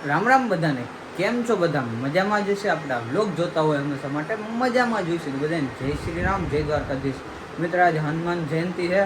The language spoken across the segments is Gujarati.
રામ રામ બધાને, કેમ છો બધા? મજામાં જ હશે. આપણા વ્લોગ જોતા હોય હંમેશા માટે મજામાં જ હોઈશું. બધાને જય શ્રી રામ, જય દ્વારકાધીશ. મિત્ર, આજે હનુમાન જયંતિ છે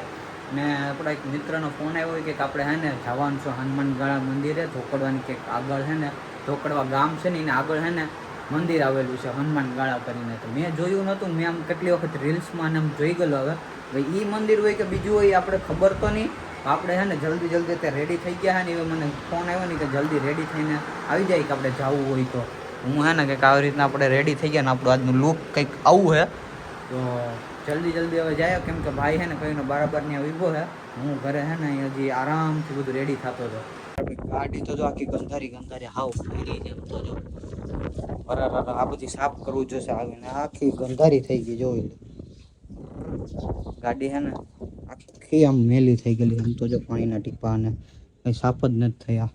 ને આપણા એક મિત્રનો ફોન આવ્યો હોય કે આપણે હે ને જવાનું છે હનુમાનગાળા મંદિરે. ધોકડવાની કંઈક આગળ છે ને, ધોકડવા ગામ છે ને એને આગળ છે ને મંદિર આવેલું છે હનુમાનગાળા કરીને. તો મેં જોયું નહોતું, મેં આમ કેટલી વખત રીલ્સમાં આમ જોઈ ગયેલો. હવે ભાઈ એ મંદિર હોય કે બીજું હોય આપણે ખબર તો નહીં. આપણે છે ને જલ્દી તે રેડી થઈ ગયા છે ને, એ મને ફોન આવ્યો ને કે જલ્દી રેડી થઈને આવી જાય કે આપણે જવું હોય તો. હું છે ને કંઈક આવી રીતના આપણે રેડી થઈ ગયા ને આપણું આજનું લુક કંઈક આવું છે. તો જલ્દી હવે જાય, કેમ કે ભાઈ છે ને કઈનો બરાબર ત્યાં ઊભો છે. હું ઘરે છે ને હજી આરામથી બધું રેડી થતો હતો. ગાડી તો જો આખી ગંધારી હાવ ફરી છે. તો જો બરાબર આ બધી સાફ કરવું જોશે આવીને. આખી ગંધારી થઈ ગઈ જોઈ ગાડી છે ને આખી આમ મેલી થઈ ગયેલી. આમ તો જો પાણીના ટીપા અને કઈ સાફ જ નથી થયા.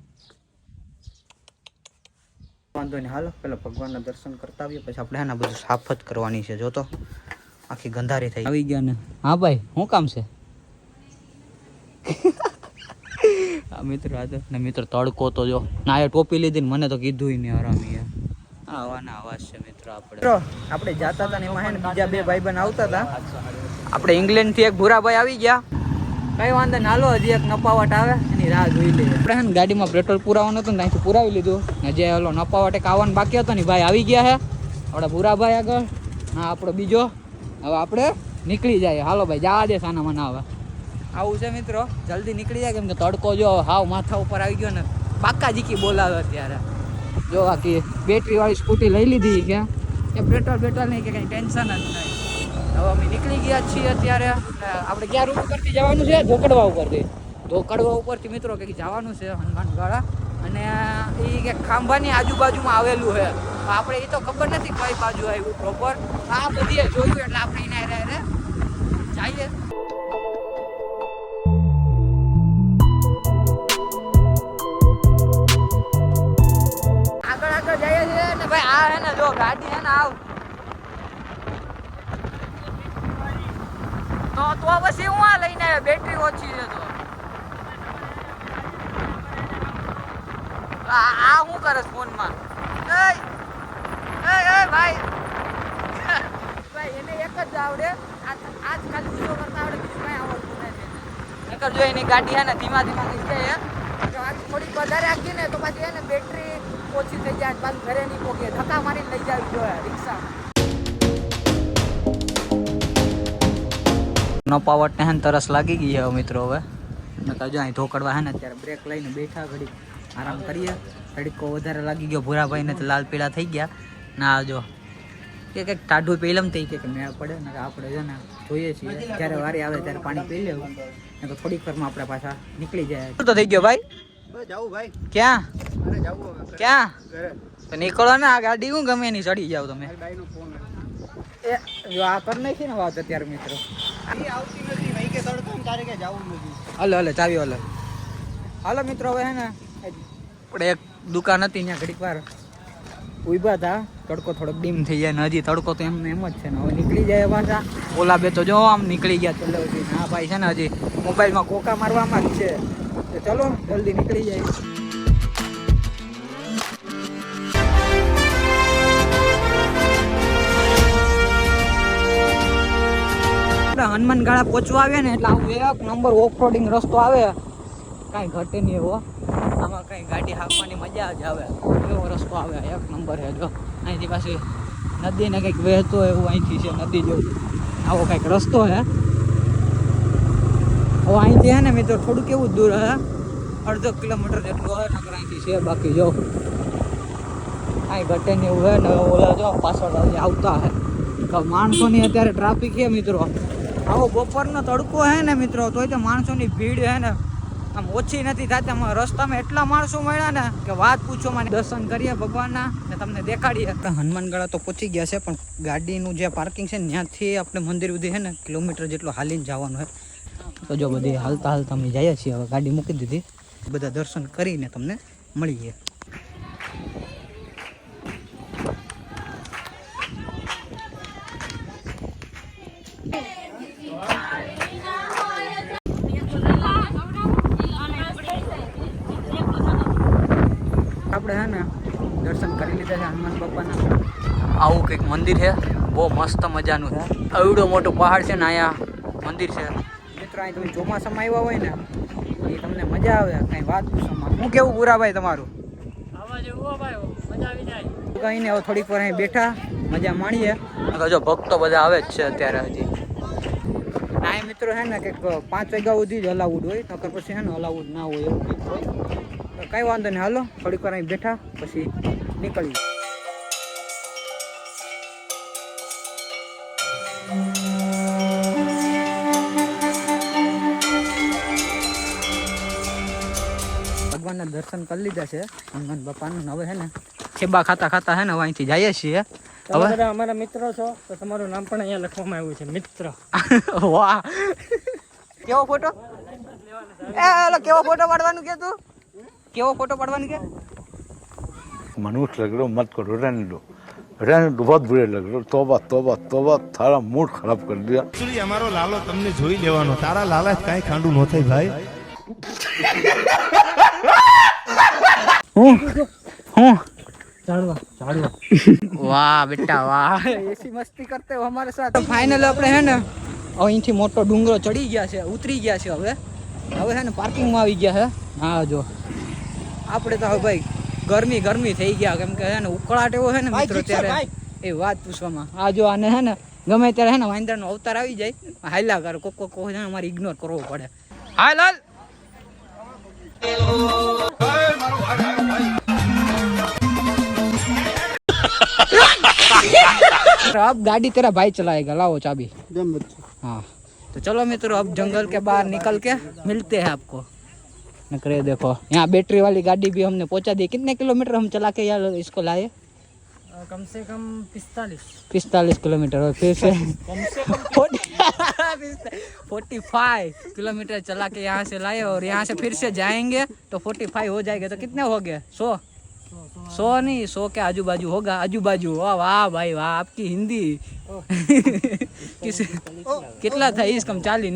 વાંધો નહીં, હાલો પેલા ભગવાનના દર્શન કરતા આવીએ, પછી આપણે એને બધું સાફ જ કરવાની છે. જો તો આખી ગંધારી થઈ આવી ગયા ને. હા ભાઈ, શું કામ છે? મિત્રો ને મિત્રો તડકો તો જો ના એ ટોપી લીધી ને મને તો કીધું નહીં હરામી. આવાના અવાજ છે મિત્રો. આપણે જાતા હતા ને એમાં હે ને બીજા બે ભાઈબંધ આવતા હતા. આપણે ઇંગ્લેન્ડ થી એક ભૂરાભાઈ આવી ગયા. કઈ વાંધો ને, હાલો હજી એક નપાવટ આવે એની રાહ જોઈ લઈએ. આપણે હે ને ગાડીમાં પેટ્રોલ પુરાવાનું હતું ને ત્યાંથી પુરાવી લીધું. જે ઓલો નપાવટ એક આવવાનું બાકી હતો ને ભાઈ આવી ગયા છે. આપણા ભૂરાભાઈ આગળ, હા આપણો બીજો. હવે આપણે નીકળી જાય. હાલો ભાઈ, જવા દે સાના મને. હવે આવું છે મિત્રો, જલ્દી નીકળી જાય કેમ કે તડકો જો હાવ માથા ઉપર આવી ગયો ને. પાક્કા જીકી બોલાવે અત્યારે. જો આખી બેટરી વાળી સ્કૂટી લઈ લીધી કે પેટ્રોલ નહીં કે કંઈ ટેન્શન જ નહીં. હવે અમે નીકળી ગયા છીએ અત્યારે. આપણે ક્યાં રૂટ ઉપરથી જવાનું છે? ધોકડવા ઉપરથી મિત્રો કંઈક જવાનું છે હનુમાનગાળા. અને એ કે ખાંભાની આજુબાજુમાં આવેલું છે. આપણે એ તો ખબર નથી કઈ બાજુ આવ્યું પ્રોપર. આ બધી જોયું એટલે આપણે એને જઈએ. આગળ જઈએ છીએ ને ભાઈ. આ હે ને જો ગાડી હે ને આવ તો પછી હું આ લઈને આવ્યો. બેટરી ઓછી છે તો આ શું કરે ફોનમાં? ભાઈ એને એક જ આવડે. આજ ખાલી બીજો કરતા આવડે, બીજું કઈ આવડતું નથી. નકર જો એની ગાડી હે ને ધીમા લઈ જાય. આજ થોડીક વધારે આગી ને તો પાછી એને બેટરી ઓછી થઈ જાય. પાછું ઘરે નહીં પોકે, ધક્કા મારીને લઈ જવી જોઈએ રિક્ષા. નપાવટ ને તરસ લાગી ગઈ છે મિત્રો. હવે જો અહીં ધોકડવા હે ને અત્યારે બ્રેક લઈને બેઠા, ઘડી આરામ કરીએ. તડકો વધારે લાગી ગયો ભૂરાભાઈ ને તો લાલ પીળા થઈ ગયા. ના જો કે કંઈક ટાઢું પહેલમ થઈ કે મેળ પડે ને. આપણે છે ને જોઈએ છીએ જ્યારે વારી આવે ત્યારે પાણી પી લેવું ને તો થોડીક વારમાં આપણે પાછા નીકળી જાય. શું તો થઈ ગયો ભાઈ? જાવું ભાઈ. ક્યાં? ક્યાં? તો નીકળો ને. આ ગાડી હું ગમે એની ચડી જાવ તમે. એ જો આ કર નાખી ને વાત અત્યારે મિત્રો. હાલો ચાવી હાલો મિત્રો. હવે હે ને આપણે એક દુકાન હતી ત્યાં ઘડીક વાર ઉભા હતા. તડકો થોડોક ડીમ થઈ જાય ને હજી તડકો તો એમ જ છે ને. હવે નીકળી જાય પાછા. ઓલા બે તો જો આમ નીકળી ગયા ચલો. હા ભાઈ છે ને હજી મોબાઈલમાં કોકા મારવામાં જ છે. તો ચલો જલ્દી નીકળી જાય. હનુમાનગાળા પહોંચવા આવે ને એટલે આવું એક નંબર ઓફરોડિંગ રસ્તો આવે. કાંઈ ઘટે નહીં એવો. આમાં કંઈ ગાડી હાંકવાની મજા જ આવે એવો રસ્તો આવે. એક નંબર છે. જો અહીંથી પાછી નદીને કંઈક વહેતો એવું અહીંથી છે નદી જેવું. આવો કંઈક રસ્તો છે. હવે અહીંથી છે ને મિત્રો થોડુંક એવું દૂર હે, 1.5 કિલોમીટર જેટલું હોય નકર અહીંથી છે. બાકી જો કાંઈ ઘટે નહીં એવું હોય ને. ઓલા જો પાછળ આવતા હે માણસોની અત્યારે ટ્રાફિક છે મિત્રો. આવો બપોરનો તડકો હે ને મિત્રો, તોય તો માણસોની ભીડ હે ને આમ ઓછી નથી થતી. રસ્તામાં એટલા માણસો મળ્યા ને કે વાત પૂછો મને. દર્શન કરીએ ભગવાનના ને તમને દેખાડીએ. આપણે હનુમાનગાળા તો પહોંચી ગયા છે, પણ ગાડીનું જે પાર્કિંગ છે ને ત્યાંથી આપણે મંદિર સુધી છે ને કિલોમીટર જેટલું હાલીને જવાનું હોય. તો જો બધી હાલતા અમે જઈએ છીએ. હવે ગાડી મૂકી દીધી. બધા દર્શન કરીને તમને મળીએ. આપણે હે ને દર્શન કરી લીધા છે હનુમાન બાપાના. આવું કંઈક મંદિર છે, બહુ મસ્ત મજાનું છે. એવડો મોટો પહાડ છે ને અહીંયા મંદિર છે મિત્રો. અહીં તમે ચોમાસામાં આવ્યા હોય ને એ તમને મજા આવે, કાંઈ વાત પૂછવામાં. હું કેવું પૂરાભાઈ તમારું? કઈ ને હવે થોડીક વાર અહીં બેઠા મજા માણીએ. જો ભક્તો બધા આવે જ છે અત્યારે હજી. ના મિત્રો હે ને કંઈક 5 વાગ્યા સુધી જ અલાઉડ હોય, નકર પછી હે ને અલાઉડ ના હોય એવું કંઈક હોય. તો કાંઈ વાંધો નહીં, હાલો થોડીક વાર અહીં બેઠા પછી નીકળીએ. ભગવાનના દર્શન કરી લીધા છે હનુમાન બાપાનું. હવે હે ને ખેબા ખાતા ખાતા હે ને અહીંથી જઈએ છીએ. હવે બધા અમારા મિત્રો છો તો તમારું નામ પણ અહીંયા લખવામાં આવ્યું છે, મિત્ર. વાહ, કેવો ફોટો? કેવો ફોટો પાડવાનું કે તું? કેવો ફોટો પાડવાનું કે? मनुष्य लग रहा मत करो, रहने दो बहुत बुरे लग रहे. तोबा तोबा तोबा, थारा मूड खराब कर दिया. एक्चुअली અમારો લાલો તમને જોઈ લેવાનો, તારા લાલા કાઈ ખાંડું ન થાય ભાઈ. હું વાહ બેટા વાહ, એસી મસ્તી કરતે હો હમારે સાથ. ફાઇનલ આપણે હે ને અહીંથી મોટો ડુંગરો ચડી ગયા છે, ઉતરી ગયા છે. હવે હે ને પાર્કિંગમાં આવી ગયા છે. હા જો આપણે તો હવે ભાઈ ગરમી થઈ ગયા, કેમ કે હે ને ઉકળાટ એવો છે ને મિત્રો ત્યારે એ વાત પૂછવામાં. આ જો આને હે ને ગમે ત્યારે હે ને વાંદરાનો અવતાર આવી જાય, હાલ્યા કરે કોક છે ને અમારે ઇગ્નોર કરવો પડે. હાલ હાલ अब गाड़ी तेरा भाई चलाएगा, लाओ चाबी. हाँ तो चलो मित्रों, अब जंगल के बाहर निकल के मिलते हैं आपको. नकरे देखो यहाँ बैटरी वाली गाड़ी भी हमने पहुंचा दी. कितने किलोमीटर हम चला के यार इसको लाए? कम से कम 45 किलोमीटर. और फिर से 45 किलोमीटर चला के यहाँ से लाए, और यहाँ से फिर से जाएंगे तो 45 हो जाएगा. तो कितने हो गए? 100 नहीं, 100 के आजू बाजू होगा. आजू बाजू. वाह वाह भाई वाह, आपकी हिंदी कितना था इसका? 40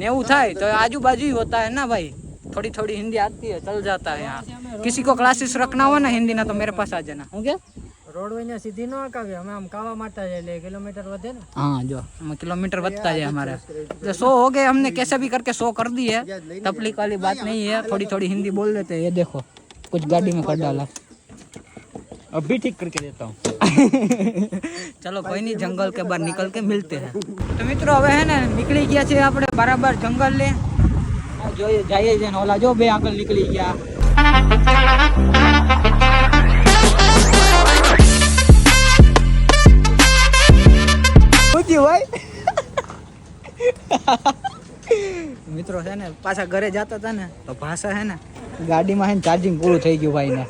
90 था तो आजू बाजू ही होता है ना भाई. थोड़ी थोड़ी हिंदी आती है, चल जाता है. यहाँ किसी को क्लासेस रखना हो ना हिंदी ना तो मेरे पास आ जाना. हो गया? रोड वे सीधी न आकावे, અમે આમ કાવા મારતા જાય એટલે કિલોમીટર વધે ને. हाँ जो हम किलोमीटर વધતા જાય हमारे. तो 100 हो गए, हमने कैसे भी करके 100 कर दी है. तकलीफ वाली बात नहीं है, थोड़ी थोड़ी हिंदी बोल देते हैं. ये देखो कुछ गाड़ी में कर डाला, अभी ठीक करके देता हूँ. चलो कोई नहीं, जंगल के बाहर निकल के मिलते हैं. तो मित्रों હવે હે ને નીકળી ગયા છે આપણે બરાબર જંગલ લે. જોઈએ જઈએ છે ને ઓલા જો બે આગળ નીકળી ગયા. ભાઈ મિત્રો છે ને પાછા ઘરે જતા હતા ને તો ભાષા છે ને ગાડીમાં છે ને ચાર્જિંગ પૂરું થઈ ગયું ભાઈ ને.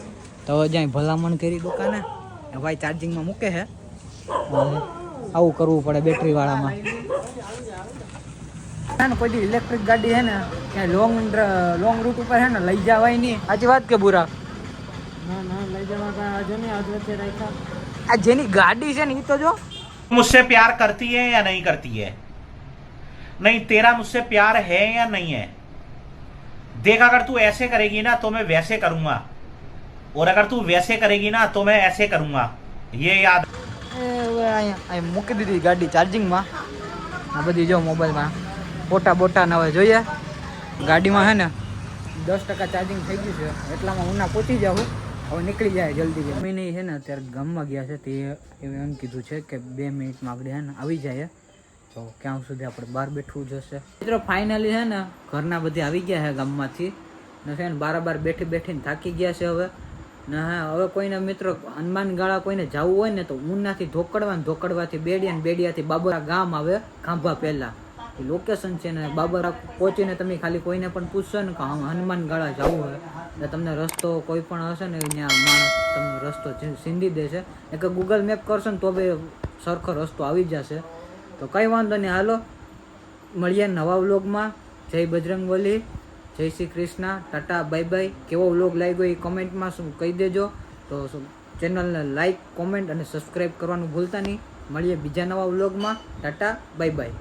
તો જ્યાં ભલામણ કરી દુકાને ભાઈ ચાર્જિંગમાં મૂકે છે. આવું કરવું પડે બેટરી વાળામાં. કોઈ ઇલેક્ટ્રિક ગાડી છે ને ક્યાંય લોંગ રૂટ ઉપર છે ને લઈ જવાય નહીં. સાચી વાત કે બુરા? ના લઈ જવા આજે ને આજ વચ્ચે રાખ્યા. આ જેની ગાડી છે ને એ તો જો मुझसे प्यार करती है या नहीं करती है? नहीं, तेरा मुझसे प्यार है या नहीं है? देख, अगर तू ऐसे करेगी ना तो मैं वैसे करूंगा, और अगर तू वैसे करेगी ना तो मैं ऐसे करूंगा. ये याद. અહીંયા મૂકી દીધી ગાડી ચાર્જિંગમાં. આ બધી જો મોબાઈલમાં ફોટા બોટા ના હોય જોઈએ. ગાડીમાં છે ને 10% ચાર્જિંગ થઈ ગયું છે, એટલામાં ઉના પહોંચી જાઉં. હવે નીકળી જાય જલ્દી. મમ્મીને છે ને અત્યારે ગામમાં ગયા છે, તે એમ કીધું છે કે 2 મિનિટમાં આપણે છે ને આવી જાય. તો ક્યાં સુધી આપણે બહાર બેઠવું જશે. મિત્રો ફાઇનલી છે ને ઘરના બધી આવી ગયા છે ગામમાંથી ને છે ને બાર બેઠીને થાકી ગયા છે હવે. ને હા હવે કોઈને મિત્રો હનુમાન ગાળા કોઈને જવું હોય ને તો ઉનાથી ધોકડવાથી બેડિયાથી બાબરા ગામ આવે ખાંભા પહેલા લોકેશન છે ને. બાબરા પહોંચીને તમે ખાલી કોઈને પણ પૂછશો ને કે હનુમાન ગાળા જવું હોય એટલે તમને રસ્તો કોઈ પણ હશે ને ત્યાં માણસ તમને રસ્તો સીંધી દેશે. કે ગૂગલ મેપ કરશો ને તો બી સરખો રસ્તો આવી જશે. તો કંઈ વાંધો નહીં, હાલો મળીએ નવા વ્લોગમાં. જય બજરંગબલી, જય શ્રી કૃષ્ણ, ટાટા બાય બાય. કેવો વ્લોગ લાગ્યો એ કમેન્ટમાં શું કહી દેજો. તો ચેનલને લાઈક, કોમેન્ટ અને સબસ્ક્રાઈબ કરવાનું ભૂલતા નહીં. મળીએ બીજા નવા વ્લોગમાં. Tata bye bye.